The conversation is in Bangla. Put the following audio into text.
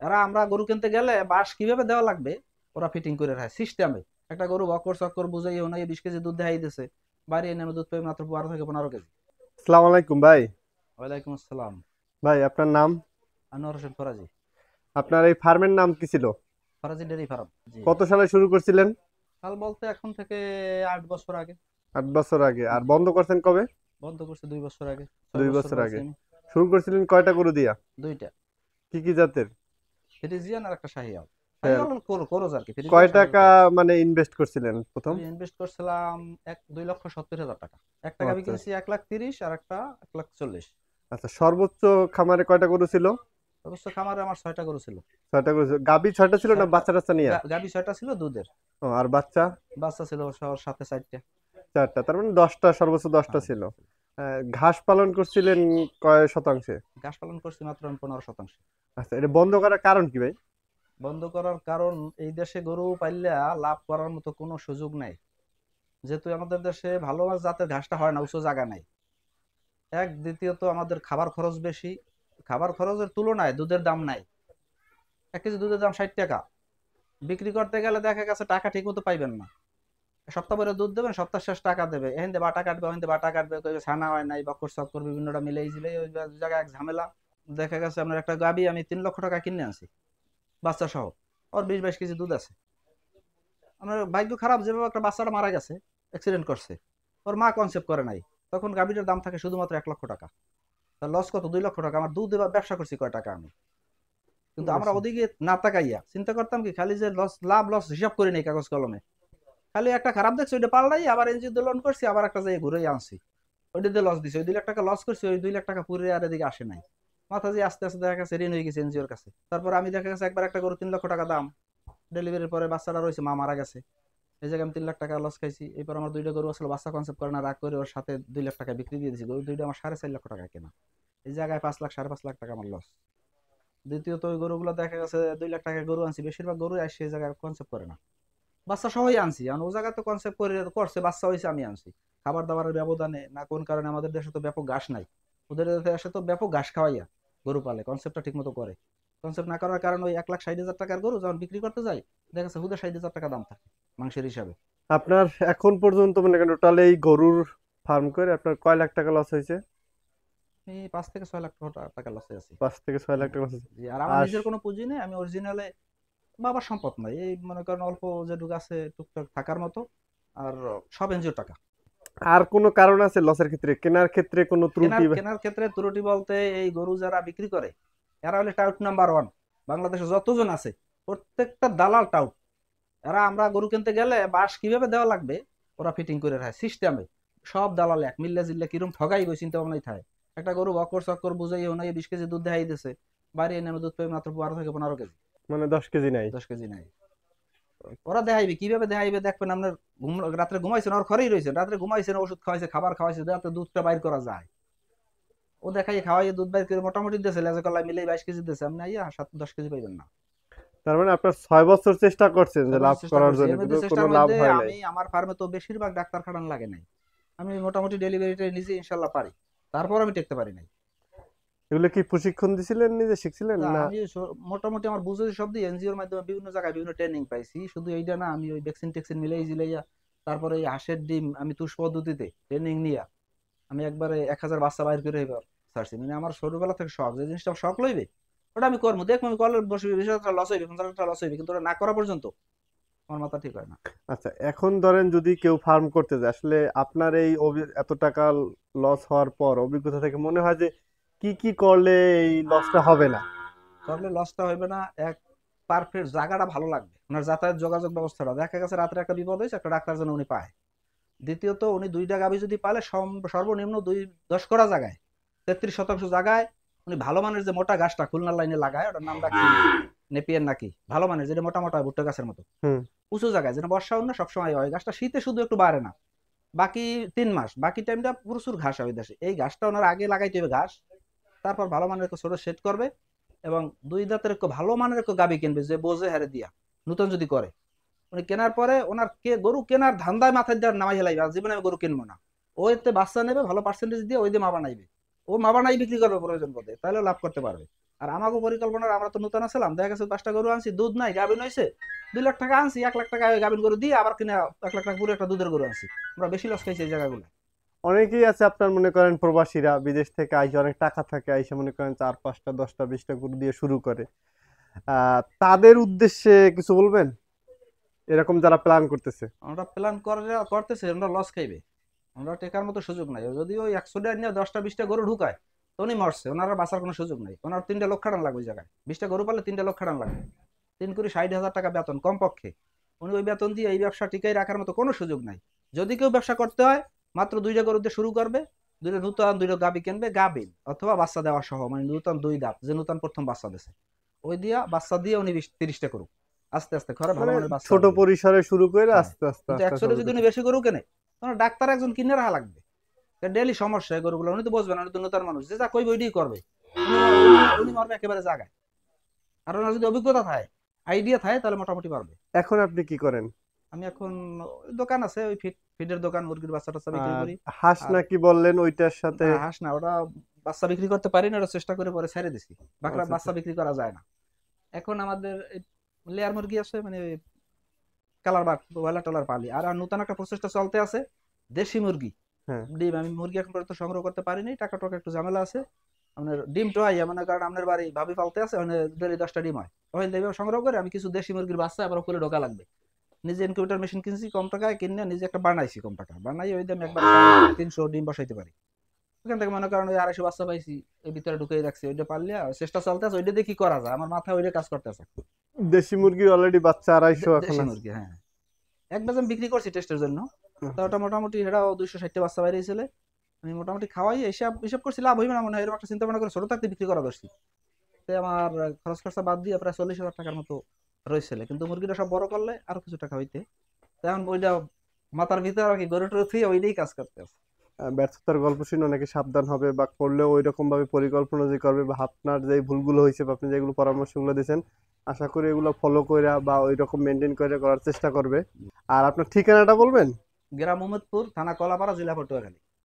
এরা আমরা গরু কিনতে গেলে বাঁশ কিভাবে দেওয়া লাগবে ওরা ফিটিং করে রাখে সিস্টেমে। একটা গরু বকর চক্কর বুঝাই ওনাকে 20 কেজি দুধ দেখাই দিতেছে, বাড়ি এনে আমি দুধ পাই মাত্র 12 থেকে 15 কেজি। আসসালামু আলাইকুম ভাই। ওয়ালাইকুম আসসালাম। ভাই আপনার নাম? আনোয়ার হোসেন ফরাজি। আপনার এই ফার্মের নাম কি ছিল? ফরাজি ডেরি ফার্ম, জি। কত সালে শুরু করছিলেন? কাল বলতে এখন থেকে 8 বছর আগে। 8 বছর আগে। আর জি। বন্ধ করছেন কবে? বন্ধ করছে 2 বছর আগে, ছয় দুই বছর বছর পালছি আগে। আমি। শুরু করছিলেন কয়টা গরু দিয়া? দুইটা। কি কি জাতের? ফ্রিজিয়ান আর একটা শাহিওয়াল। হ্যাঁ। শাহিওয়াল করজ আর কি, ফ্রিজিয়ান কয় শাহিওয়াল টাকা করজ। মানে ইনভেস্ট করছিলেন প্রথম? আমি ইনভেস্ট করছিলাম 2,70,000 টাকা। একটা ও গাভি আচ্ছা। কিনছি 1,30,000 আর একটা 1,40,000। আচ্ছা, সর্বোচ্চ খামারে কয়টা গরু ছিল? অবশ্য খামারে আমার 6টা গরু ছিল। 6টা গরু ছিল। গাভী 6টা ছিল না 6টা। বাচ্চা টাচ্চা নিয়ে? গাভি 6টা ছিল দুধের। ও, আর বাচ্চা? বাচ্চা ছিল সবার সাথে 4টা। 4টা, তার মানে 10টা, সর্বোচ্চ 10টা হ্যাঁ, ছিল। ছিল। ঘাস পালন করছিলেন কয় শতাংশে? ঘাস পালন করছি মাত্র আমি 15%। আচ্ছা, এটা বন্ধ করার কারণ কি ভাই? বন্ধ করার কারণ, এই দেশে গরু পাইলে লাভ করার মতো কোনো সুযোগ নাই। যেহেতু আমাদের দেশে ভালো জাতের ঘাসটা হয় না, উঁচু জায়গা নাই। দ্বিতীয়ত আমাদের খাবার খরচ বেশি। খাবার খরচের তুলনায় দুধের দাম নাই। 1 কেজি দুধের দাম 60 টাকা। বিক্রি করতে গেলে দেখা গেছে টাকা ঠিক মতো পাইবেন না। সপ্তাহ ভরে দুধ দেবেন, সপ্তাহ শেষ টাকা দেবে, এখান বাটা কাটবে, ওখান বাটা কাটবে, কইবে ছানা হয় নাই, বকর চক্কর বিভিন্নটা মিলেই ঝিলে ওই জায়গায় এক ঝামেলা। দেখা গেছে আপনার একটা গাবি আমি 3 লক্ষ টাকা কিনে আনছি বাচ্চা সহ। ওর 20-22 কেজি দুধ আছে। আমার ভাগ্য খারাপ, যেভাবে একটা বাচ্চাটা মারা গেছে, অ্যাক্সিডেন্ট করছে, ওর মা কনসেপ্ট করে নাই। তখন গাবিটার দাম থাকে শুধুমাত্র 1 লক্ষ টাকা। তার লস কত? 2 লক্ষ টাকা। আমার দুধ এবার ব্যবসা করছি কয় টাকা আমি। কিন্তু আমরা আচ্ছা। ওদিকে না তাকাইয়া চিন্তা করতাম কি, খালি যে লস লাভ লস হিসাব করি নাই কাগজ কলমে। খালি একটা খারাপ দেখছি ওইটা পাল্টাই আবার এনজিও লোন করছি, আবার একটা জায়গায় ঘুরে আনছি। ওইটাতে লস দিছে, ওই 2 লাখ টাকা লস করছি, ওই 2 লাখ টাকা পুরে আর এদিকে আসে নাই। মাথা দিয়ে আস্তে আস্তে দেখা গেছে ঋণ হয়ে গেছে এনজিওর কাছে। তারপর আমি দেখা গেছে একবার একটা গরু 3 লক্ষ টাকা দাম, ডেলিভারির পরে বাচ্চাটা রয়েছে, মা মারা গেছে। এই জায়গায় আমি 3 লাখ টাকা লস খাইছি। এরপর আমার দুইটা গরু আসলে বাচ্চা কনসেপ্ট করে না, রাগ করে ওর সাথে 2 লাখ টাকা বিক্রি দিয়ে দিয়েছি। গরু দুইটা আমার 4.5 লক্ষ টাকা কেনা। এই জায়গায় 5 লাখ 5.5 লাখ টাকা আমার লস। দ্বিতীয়ত ওই গরুগুলো দেখা গেছে 2 লাখ টাকা গরু আনছি, বেশিরভাগ গরু আসছে এই জায়গায় কনসেপ্ট করে না। বাচ্চা সহই আনছি, কারণ ও জায়গায় তো কনসেপ্ট করে করছে, বাচ্চা হয়েছে, আমি আনছি। খাবার দাবারের ব্যবধানে না কোন কারণে আমাদের দেশে তো ব্যাপক ঘাস নাই। ওদের দেশে তো ব্যাপক ঘাস খাওয়াইয়া গরু পালে, কনসেপ্টটা ঠিক মতো করে। কনসেপ্ট না করার কারণে ওই 1,60,000 টাকার গরু যখন বিক্রি করতে যাই, দেখা যাচ্ছে হুদা 60,000 টাকা দাম থাকে মাংসের হিসাবে। আপনার এখন পর্যন্ত মানে টোটাল এই গরুর ফার্ম করে আপনার কয় লাখ টাকা লস হয়েছে? এই 5 থেকে 6 লাখ টাকা লসে আছি। 5 থেকে 6 লাখ জি। টাকা লস। জি, আর আমার আর নিজের কোনো পুঁজি নেই, আমি অরিজিনালে বাবার সম্পদ নাই, এই মনে করেন অল্প যেটুকু আছে টুকটাক থাকার মতো। আর সব এনজিও টাকা। আর কোনো কারণ আছে লসের ক্ষেত্রে? কেনার ক্ষেত্রে কোনো ত্রুটি? কেনার কেনার ক্ষেত্রে ত্রুটি বলতে, এই গরু যারা বিক্রি করে এরা হলে টাউট নাম্বার 1। বাংলাদেশে যতজন আছে প্রত্যেকটা দালাল টাউট। এরা আমরা গরু কিনতে গেলে বাঁশ কিভাবে দেওয়া লাগবে ওরা ফিটিং করে রাখে সিস্টেমে। সব দালাল এক মিল্লা জিল্লা কিরম ঠগাইব চিন্তা ভাবনাই থাকে। একটা গরু বকর চক্কর বুঝাই ওনাকে 20 কেজি দুধ দেখাই দিতেছে, বাড়ি এনে আমি দুধ পাই মাত্র 12 থেকে 15 কেজি। মানে 10 কেজি নাই? 10 কেজি নাই। ওরা দেখাইবে কিভাবে দেখাইবে, দেখবেন আপনার রাত্রে ঘুমাইছেন ওর ঘরেই রয়েছেন, রাত্রে ঘুমাইছেন, ওষুধ খাওয়াইছে, খাবার খাওয়াইছে, যাতে দুধটা বাইর করা যায়। ও দেখাই খাওয়াই দুধ বাইর করে মোটামুটি দিয়েছে, লেজে কলাই মিলে 22 কেজি দিয়েছে, আপনি আইয়া 7-10 কেজি পাইবেন না। তার মানে আপনার 6 বছর চেষ্টা করছেন যে লাভ সর্বোচ্চ চেষ্টা করার করছি, জন্য, এর মধ্যে কিন্তু কোনো চেষ্টার লাভ মধ্যে হয় নাই। আমি আমার ফার্মে তো বেশিরভাগ ডাক্তার খাটান লাগে নাই। আমি মোটামুটি ডেলিভারিটা নিজে ইনশাল্লাহ পারি। তারপর আমি টেকতে পারি নাই। এগুলো কি প্রশিক্ষণ দিছিলেন, নিজে শিখছিলেন তা না? আমি মোটামুটি আমার বুঝে সব দিয়ে এনজিওর মাধ্যমে বিভিন্ন জায়গায় বিভিন্ন ট্রেনিং পাইছি। শুধু এইটা না, আমি ওই ভ্যাকসিন টেক্সিন মিলাই জিলাইয়া, তারপরে এই হাঁসের ডিম আমি তুষ পদ্ধতিতে ট্রেনিং নিয়া আমি একবারে 1,000 বাচ্চা বাইর করে এবার ছাড়ছি। মানে আমার ছোটবেলা থেকে শখ, যে জিনিসটা শখ লইবে ওটা আমি করবো, দেখবো আমি করলে বসবি, 20,000 টাকা লস হইবে, 50,000 টাকা লস হইবে, কিন্তু ওটা না করা পর্যন্ত আমার মাথা ঠিক হয় না। আচ্ছা, এখন ধরেন যদি কেউ ফার্ম করতে যায়, আসলে আপনার এই এত টাকা লস হওয়ার পর অভিজ্ঞতা থেকে মনে হয় যে কি কি করলে এই লসটা হবে না? করলে লসটা হইবে না, এক, পারফেক্ট জায়গাটা ভালো লাগবে, ওনার যাতায়াত যোগাযোগ ব্যবস্থাটা। দেখা গেছে রাত্রে একটা বিপদ হয়েছে, একটা ডাক্তার যেন উনি পায়। দ্বিতীয়ত উনি 2টা গাভী যদি পালে সর্বনিম্ন 10 করা জায়গায়, 33% জায়গায় উনি ভালো মানের যে মোটা গাছটা খুলনার লাইনে লাগায়, ওটার নামটা কি, নেপিয়ার নাকি, ভালো মানের যেটা মোটা মোটা হয় ভুট্টা গাছের মতো, হুম। উঁচু জায়গায় যেন বর্ষা অন্য সবসময় হয়, গাছটা শীতে শুধু একটু বাড়ে না, বাকি 3 মাস বাকি টাইমটা প্রচুর ঘাস হয় ওই দেশে। এই ঘাসটা ওনার আগে লাগাইতে হবে ঘাস। তারপর ভালো মানের একটা ছোট সেট করবে, এবং 2 দাঁতের একটু ভালো মানের একটু গাবি কিনবে, যে বোঝে হারে দিয়া নতুন যদি করে। উনি কেনার পরে ওনার গরু কেনার ধান্দায় মাথায় দেওয়ার নামাই হেলাই, জীবনে আমি গরু কিনবো না। ওইতে বাচ্চা নেবে ভালো পার্সেন্টেজ দিয়ে, ওই দিয়ে মা বানাইবে। ও মাবানাই বিক্রি করবে প্রয়োজন পড়ে, তাহলে লাভ করতে পারবে। আর আমাকে পরিকল্পনা, আমরা তো নতুন ছিলাম, দেখা গেছে 5টা গরু আনছি, দুধ নাই, গাভিন হয়েছে, 2 লাখ টাকা আনছি, 1 লাখ টাকা গাভিন গরু দিয়ে আবার কিনা 1 লাখ টাকা পুরো একটা দুধের গরু আনছি। আমরা বেশি লস খাইছি এই জায়গাগুলো। অনেকেই আছে আপনার মনে করেন প্রবাসীরা বিদেশ থেকে আইসে, অনেক টাকা থাকে, আইসে মনে করেন 4, 5টা 10টা 20টা গরু দিয়ে শুরু করে। তাদের উদ্দেশ্যে কিছু বলবেন, এরকম যারা প্ল্যান করতেছে? আমরা প্ল্যান করতেছি, আমরা লস খাইবে, আমরা টেকার মতো সুযোগ নাই। যদি ওই 100টা নিয়ে 10টা 20টা গরু ঢুকায় তো উনি মরছে, ওনারা বাঁচার কোনো সুযোগ নাই। ওনার 3টা লোক খাটান লাগবে ওই জায়গায়, 20টা গরু পারলে 3টা লোক খাটান লাগবে, 3 কোটি 60 হাজার টাকা বেতন কমপক্ষে। উনি ওই বেতন দিয়ে এই ব্যবসা টিকাই রাখার মতো কোনো সুযোগ নাই। যদি কেউ ব্যবসা করতে হয় মাত্র 2টা গরু দিয়ে শুরু করবে, 2টা নূতন 2টা গাবি কিনবে, গাবিন অথবা বাচ্চা দেওয়া সহ, মানে নূতন 2 দাঁত, যে নূতন প্রথম বাচ্চা দিছে ওই দিয়া বাচ্চা দিয়ে উনি 20-30টা করুক, আস্তে আস্তে ঘরে ভালো মানে মানের বাচ্চা ছোট আসবে। পরিসরে শুরু করে হ্যাঁ, আস্তে আস্তে কিন্তু আস্তে আস্তে 100টা যদি উনি বেশি গরু কেনে তখন ডাক্তার একজন কিনে রাখা লাগবে, ডেইলি সমস্যা এই গরুগুলো, উনি তো বুঝবেন, উনি তো নতুন মানুষ, যে যা কইবে ওইটাই করবে, উনি মরবে একেবারে জায়গায়। আর ওনার যদি অভিজ্ঞতা থাকে, আইডিয়া থাকে, তাহলে মোটামুটি পারবে। এখন আপনি কি করেন? আমি এখন দোকান আছে, ওই ফিডের দোকান, মুরগির বাচ্চা টাচ্চা বিক্রি আর করি। হাঁস আর নাকি বললেন ওইটার সাথে? না, হাঁস না, ওটা বাচ্চা বিক্রি করতে পারি না, ওটা চেষ্টা করে পরে ছেড়ে দিছি, বাকরা আচ্ছা, বাচ্চা বিক্রি করা যায় না। এখন আমাদের লেয়ার মুরগি আছে, মানে কালার বাট ব্রয়লার টলার পালি। আর আর নতুন একটা প্রচেষ্টা চলতে আছে, দেশি মুরগি হ্যাঁ। ডিম। আমি মুরগি এখন পর্যন্ত সংগ্রহ করতে পারিনি, টাকা টাকা একটু ঝামেলা আছে। আপনার ডিম তো হয়, মনে করেন আপনার বাড়ি ভাবি পালতে আছে, ওখানে ডেলি 10টা ডিম হয়, ওখানে এইভাবে সংগ্রহ করে আমি কিছু দেশি মুরগির বাচ্চা আবার করে ঢোকা লাগবে। নিজে ইনকিউবেটর মেশিন কিনছি কম টাকায়, কিনে নিজে একটা বানাইছি কম টাকা বানাই, ওই দামে একবার 300 ডিম বসাইতে পারি। ওখান থেকে মনে করেন ওই 250 বাচ্চা পাইছি, এই ভিতরে ঢুকিয়ে রাখছি, ওইটা পারলে চেষ্টা চলতে আছে, ওইটা দিয়ে কি করা যায়, আমার মাথায় ওইটা কাজ করতে আছে। দেশি মুরগির অলরেডি বাচ্চা 250 এখন দেশি আছে। মুরগি, হ্যাঁ, এক ডজন বিক্রি করছি টেস্টের জন্য। তো ওটা মোটামুটি এটাও 260টা বাচ্চা বাইরে ছিল, আমি মোটামুটি খাওয়াই হিসাব হিসাব করছি, লাভ হইবে না মনে হয়, এরকম একটা চিন্তা ভাবনা করে ছোট থাকতে বিক্রি করা দর্শি। তাই আমার খরচ খরচা বাদ দিয়ে প্রায় 40,000 টাকার মতো রয়েছিল, কিন্তু মুরগিটা সব বড় করলে আরো কিছু টাকা হইতে। তাই এখন ওইটা মাথার ভিতরে আর কি, গরু টরু থুয়ে ওইটাই কাজ করতে আছে। ব্যর্থতার গল্প শুনে অনেকে সাবধান হবে, বা করলেও ওই রকম ভাবে পরিকল্পনা যে করবে, বা আপনার যে ভুলগুলো হয়েছে বা আপনি যেগুলো পরামর্শগুলো দিয়েছেন, আশা করি এগুলো ফলো করে বা ওই রকম মেনটেন করে করার চেষ্টা করবে। আর আপনার ঠিকানাটা বলবেন? গ্রাম মোহাম্মদপুর, থানা কলাপাড়া, জেলা পটুয়াখালী।